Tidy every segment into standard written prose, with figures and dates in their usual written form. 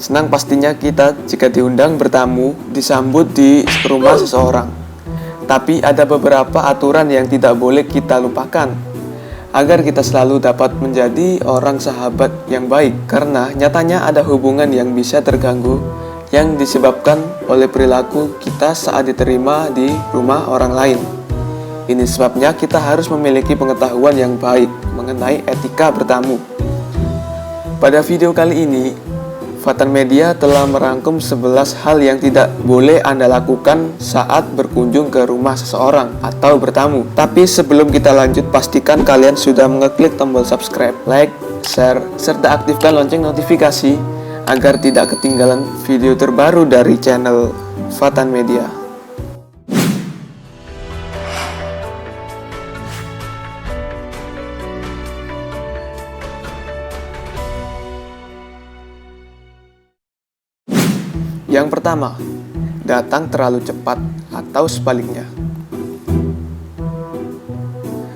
Senang pastinya kita jika diundang bertamu, disambut di rumah seseorang. Tapi ada beberapa aturan yang tidak boleh kita lupakan agar kita selalu dapat menjadi orang sahabat yang baik, karena nyatanya ada hubungan yang bisa terganggu yang disebabkan oleh perilaku kita saat diterima di rumah orang lain. Ini sebabnya kita harus memiliki pengetahuan yang baik mengenai etika bertamu. Pada video kali ini, Fatan Media telah merangkum 11 hal yang tidak boleh Anda lakukan saat berkunjung ke rumah seseorang atau bertamu. Tapi sebelum kita lanjut, pastikan kalian sudah mengeklik tombol subscribe, like, share, serta aktifkan lonceng notifikasi agar tidak ketinggalan video terbaru dari channel Fatan Media. Yang pertama, datang terlalu cepat atau sebaliknya.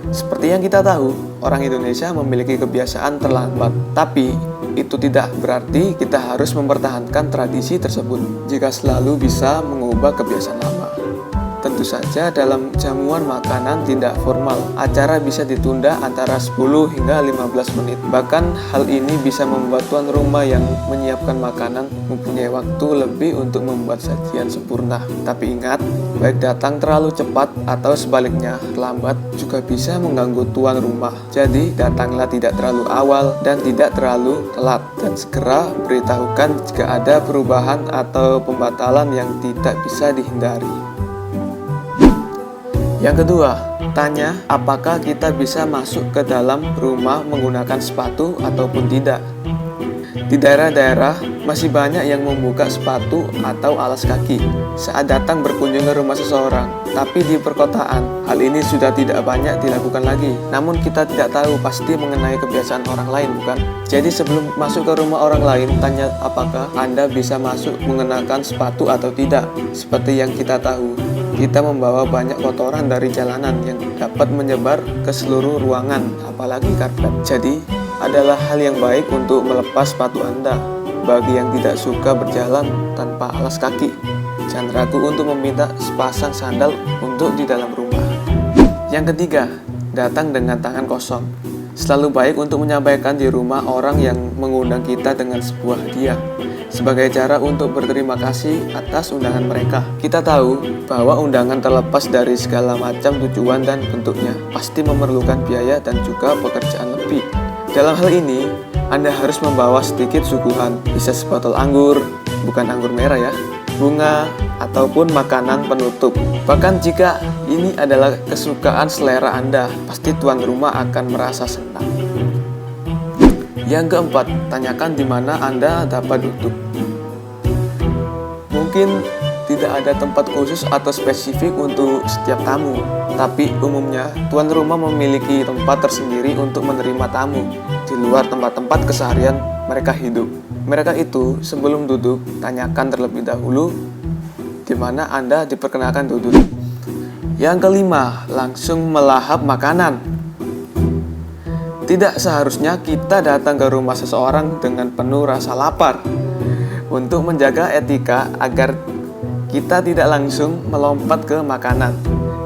Seperti yang kita tahu, orang Indonesia memiliki kebiasaan terlambat. Tapi, itu tidak berarti kita harus mempertahankan tradisi tersebut jika selalu bisa mengubah kebiasaan lama. Tentu saja dalam jamuan makanan tidak formal, acara bisa ditunda antara 10 hingga 15 menit. Bahkan hal ini bisa membuat tuan rumah yang menyiapkan makanan mempunyai waktu lebih untuk membuat sajian sempurna. Tapi ingat, baik datang terlalu cepat atau sebaliknya, terlambat juga bisa mengganggu tuan rumah. Jadi datanglah tidak terlalu awal dan tidak terlalu telat, dan segera beritahukan jika ada perubahan atau pembatalan yang tidak bisa dihindari. Yang kedua, tanya apakah kita bisa masuk ke dalam rumah menggunakan sepatu ataupun tidak. Di daerah-daerah masih banyak yang membuka sepatu atau alas kaki saat datang berkunjung ke rumah seseorang. Tapi di perkotaan, hal ini sudah tidak banyak dilakukan lagi. Namun kita tidak tahu pasti mengenai kebiasaan orang lain, bukan? Jadi sebelum masuk ke rumah orang lain, tanya apakah Anda bisa masuk mengenakan sepatu atau tidak. Seperti yang kita tahu, kita membawa banyak kotoran dari jalanan yang dapat menyebar ke seluruh ruangan, apalagi karpet. Jadi, adalah hal yang baik untuk melepas sepatu Anda. Bagi yang tidak suka berjalan tanpa alas kaki, jangan ragu untuk meminta sepasang sandal untuk di dalam rumah. Yang ketiga, datang dengan tangan kosong. Selalu baik untuk menyampaikan di rumah orang yang mengundang kita dengan sebuah hadiah sebagai cara untuk berterima kasih atas undangan mereka. Kita tahu bahwa undangan terlepas dari segala macam tujuan dan bentuknya pasti memerlukan biaya dan juga pekerjaan lebih. Dalam hal ini, Anda harus membawa sedikit suguhan, bisa sebotol anggur, bukan anggur merah ya, bunga, ataupun makanan penutup. Bahkan jika ini adalah kesukaan selera Anda, pasti tuan rumah akan merasa senang. Yang keempat, tanyakan di mana Anda dapat duduk. Mungkin tidak ada tempat khusus atau spesifik untuk setiap tamu, tapi umumnya tuan rumah memiliki tempat tersendiri untuk menerima tamu di luar tempat-tempat keseharian mereka hidup. Mereka itu sebelum duduk, tanyakan terlebih dahulu di mana Anda diperkenalkan duduk. Yang kelima, langsung melahap makanan. Tidak seharusnya kita datang ke rumah seseorang dengan penuh rasa lapar. Untuk menjaga etika agar kita tidak langsung melompat ke makanan,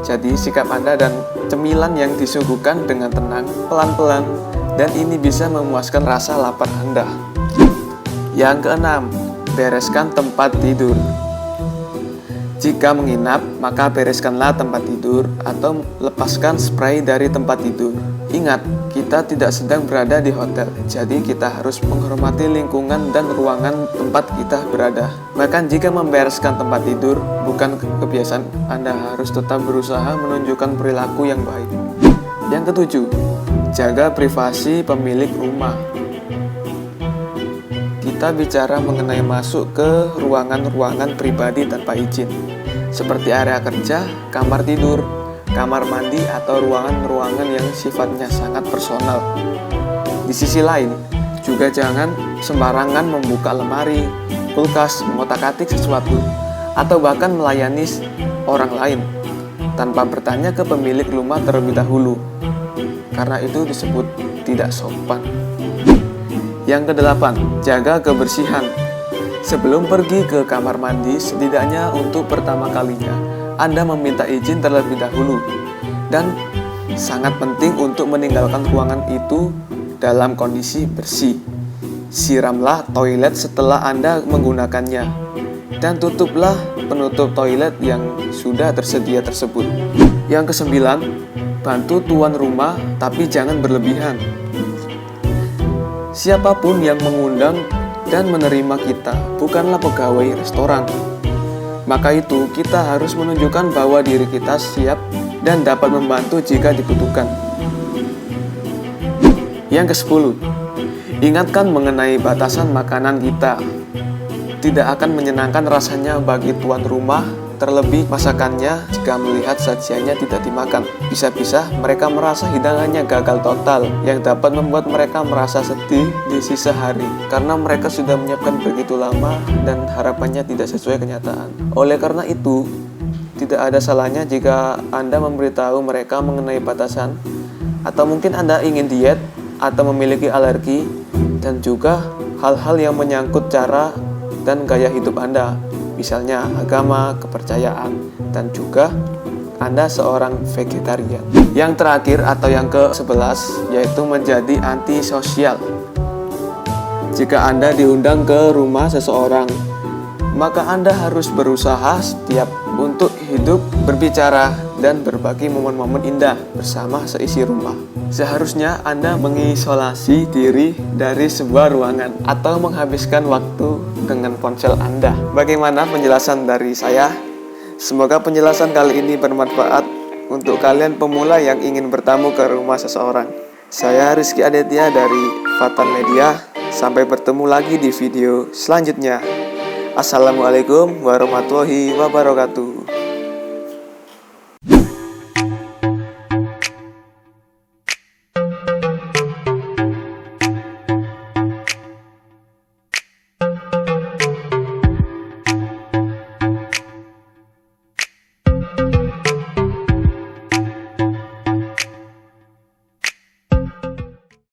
jadi sikap Anda dan cemilan yang disuguhkan dengan tenang, pelan-pelan, dan ini bisa memuaskan rasa lapar Anda. Yang keenam, bereskan tempat tidur. Jika menginap, maka bereskanlah tempat tidur atau lepaskan spray dari tempat tidur. Ingat, kita tidak sedang berada di hotel, jadi kita harus menghormati lingkungan dan ruangan tempat kita berada. Bahkan jika membereskan tempat tidur bukan kebiasaan, Anda harus tetap berusaha menunjukkan perilaku yang baik. Yang ketujuh, jaga privasi pemilik rumah. Kita bicara mengenai masuk ke ruangan-ruangan pribadi tanpa izin, seperti area kerja, kamar tidur, kamar mandi, atau ruangan-ruangan yang sifatnya sangat personal. Di sisi lain, juga jangan sembarangan membuka lemari, kulkas, mengotak-atik sesuatu, atau bahkan melayani orang lain tanpa bertanya ke pemilik rumah terlebih dahulu, karena itu disebut tidak sopan. Yang kedelapan, jaga kebersihan. Sebelum pergi ke kamar mandi, setidaknya untuk pertama kalinya, Anda meminta izin terlebih dahulu. Dan sangat penting untuk meninggalkan ruangan itu dalam kondisi bersih. Siramlah toilet setelah Anda menggunakannya, dan tutuplah penutup toilet yang sudah tersedia tersebut. Yang kesembilan, bantu tuan rumah tapi jangan berlebihan. Siapapun yang mengundang dan menerima kita bukanlah pegawai restoran. Maka itu kita harus menunjukkan bahwa diri kita siap dan dapat membantu jika dibutuhkan. Yang ke-10, ingatkan mengenai batasan makanan kita. Tidak akan menyenangkan rasanya bagi tuan rumah, terlebih masakannya jika melihat sajiannya tidak dimakan. Bisa-bisa mereka merasa hidangannya gagal total, yang dapat membuat mereka merasa sedih di sisa hari, karena mereka sudah menyiapkan begitu lama dan harapannya tidak sesuai kenyataan. Oleh karena itu, tidak ada salahnya jika Anda memberitahu mereka mengenai batasan, atau mungkin Anda ingin diet atau memiliki alergi, dan juga hal-hal yang menyangkut cara dan gaya hidup Anda, misalnya agama, kepercayaan, dan juga Anda seorang vegetarian. Yang terakhir atau yang ke-11 yaitu menjadi antisosial. Jika Anda diundang ke rumah seseorang, maka Anda harus berusaha setiap untuk hidup, berbicara, dan berbagi momen-momen indah bersama seisi rumah. Seharusnya Anda mengisolasi diri dari sebuah ruangan atau menghabiskan waktu dengan ponsel Anda. Bagaimana penjelasan dari saya? Semoga penjelasan kali ini bermanfaat untuk kalian pemula yang ingin bertamu ke rumah seseorang. Saya Rizky Aditya dari Fatan Media. Sampai bertemu lagi di video selanjutnya. Assalamualaikum warahmatullahi wabarakatuh.